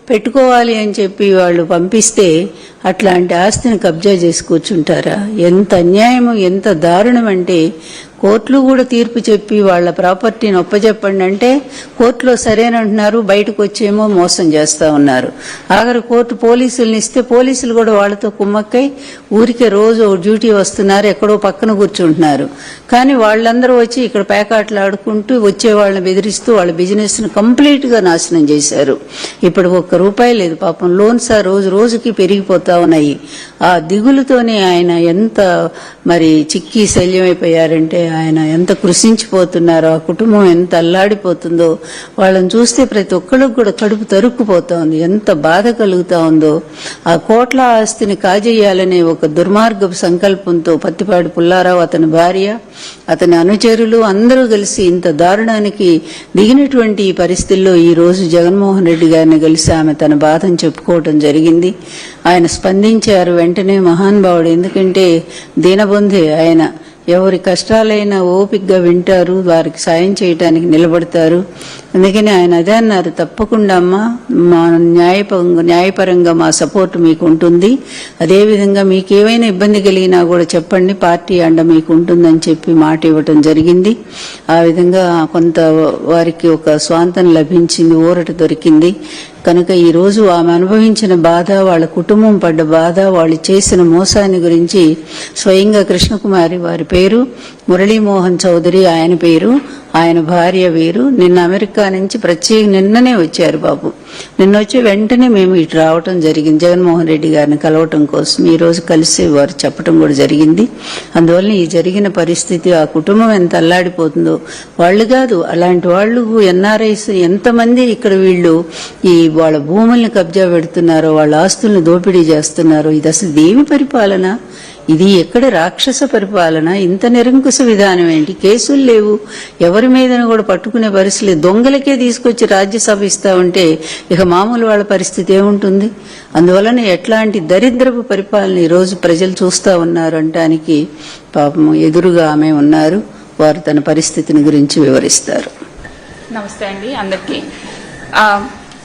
పెట్టుకోవాలి అని చెప్పి వాళ్ళు పంపిస్తే అట్లాంటి ఆస్తిని కబ్జా చేసి కూర్చుంటారా? ఎంత అన్యాయము, ఎంత దారుణం అంటే కోర్టులు కూడా తీర్పు చెప్పి వాళ్ళ ప్రాపర్టీని ఒప్పచెప్పండి అంటే కోర్టులో సరేనంటున్నారు, బయటకు వచ్చేమో మోసం చేస్తా ఉన్నారు. ఆఖరి కోర్టు పోలీసుల్ని ఇస్తే పోలీసులు కూడా వాళ్ళతో కుమ్మక్కై ఊరికే రోజు డ్యూటీ వస్తున్నారు, ఎక్కడో పక్కన కూర్చుంటున్నారు. కానీ వాళ్ళందరూ వచ్చి ఇక్కడ పేకాట్లు ఆడుకుంటూ వచ్చే వాళ్ళని బెదిరిస్తూ వాళ్ళ బిజినెస్ ను కంప్లీట్ గా నాశనం చేశారు. ఇప్పుడు ₹1 లేదు పాపం. లోన్స్ రోజు రోజుకి పెరిగిపోతా ఉన్నాయి. ఆ దిగులుతోనే ఆయన ఎంత మరి చిక్కి శల్యమైపోయారంటే ఆయన ఎంత కృషించిపోతున్నారో, ఆ కుటుంబం ఎంత అల్లాడిపోతుందో వాళ్ళని చూస్తే ప్రతి ఒక్కళ్ళకు కూడా కడుపు తరుక్కుపోతా ఉంది. ఎంత బాధ కలుగుతా ఉందో. ఆ కోట్ల ఆస్తిని కాజేయాలనే ఒక దుర్మార్గపు సంకల్పంతో పత్తిపాటి పుల్లారావు, అతని భార్య, అతని అనుచరులు అందరూ కలిసి ఇంత దారుణానికి దిగినటువంటి ఈ పరిస్థితుల్లో ఈ రోజు జగన్మోహన్ రెడ్డి గారిని కలిసి ఆమె తన బాధను చెప్పుకోవటం జరిగింది. ఆయన స్పందించారు వెంటనే. మహానుభావుడు. ఎందుకంటే దీనబంధే ఆయన. ఎవరి కష్టాలైనా ఓపికగా వింటారు, వారికి సాయం చేయడానికి నిలబడతారు. అందుకని ఆయన అదే అన్నారు, తప్పకుండా అమ్మా మా న్యాయపరంగా మా సపోర్ట్ మీకు ఉంటుంది, అదేవిధంగా మీకు ఏవైనా ఇబ్బంది కలిగినా కూడా చెప్పండి, పార్టీ అండ మీకు ఉంటుందని చెప్పి మాట ఇవ్వటం జరిగింది. ఆ విధంగా కొంత వారికి ఒక స్వాంతం లభించింది, ఊరట దొరికింది. కనుక ఈ రోజు ఆమె అనుభవించిన బాధ, వాళ్ళ కుటుంబం పడ్డ బాధ, వాళ్ళు చేసిన మోసాన్ని గురించి స్వయంగా కృష్ణకుమారి వారి పేరు, మురళీమోహన్ చౌదరి ఆయన పేరు, ఆయన భార్య వీరు నిన్న అమెరికా నుంచి నిన్ననే వచ్చారు బాబు. నిన్న వచ్చి వెంటనే మేము ఇటు రావటం జరిగింది జగన్మోహన్ రెడ్డి గారిని కలవటం కోసం. ఈ రోజు కలిసి వారు చెప్పడం కూడా జరిగింది. అందువల్ల ఈ జరిగిన పరిస్థితి, ఆ కుటుంబం ఎంత అల్లాడిపోతుందో. వాళ్ళు కాదు, అలాంటి వాళ్ళు ఎన్ఆర్ఐస్ ఎంతమంది ఇక్కడ వీళ్ళు ఈ వాళ్ళ భూముల్ని కబ్జా పెడుతున్నారో, వాళ్ళ ఆస్తులను దోపిడీ చేస్తున్నారో. ఇది అసలు దేవి పరిపాలన? ఇది ఎక్కడ రాక్షస పరిపాలన? ఇంత నిరంకుశ విధానం ఏంటి? కేసులు లేవు, ఎవరి మీదను కూడా పట్టుకునే పరిస్థితి లేదు. దొంగలకే తీసుకొచ్చి రాజ్యసభ ఇస్తా ఉంటే ఇక మామూలు వాళ్ళ పరిస్థితి ఏముంటుంది? అందువలన ఎట్లాంటి దరిద్రపు పరిపాలన ఈరోజు ప్రజలు చూస్తా ఉన్నారు అంటానికి పాపం ఎదురుగా ఆమె ఉన్నారు. వారు తన పరిస్థితిని గురించి వివరిస్తారు. నమస్తే అండి అందరికీ.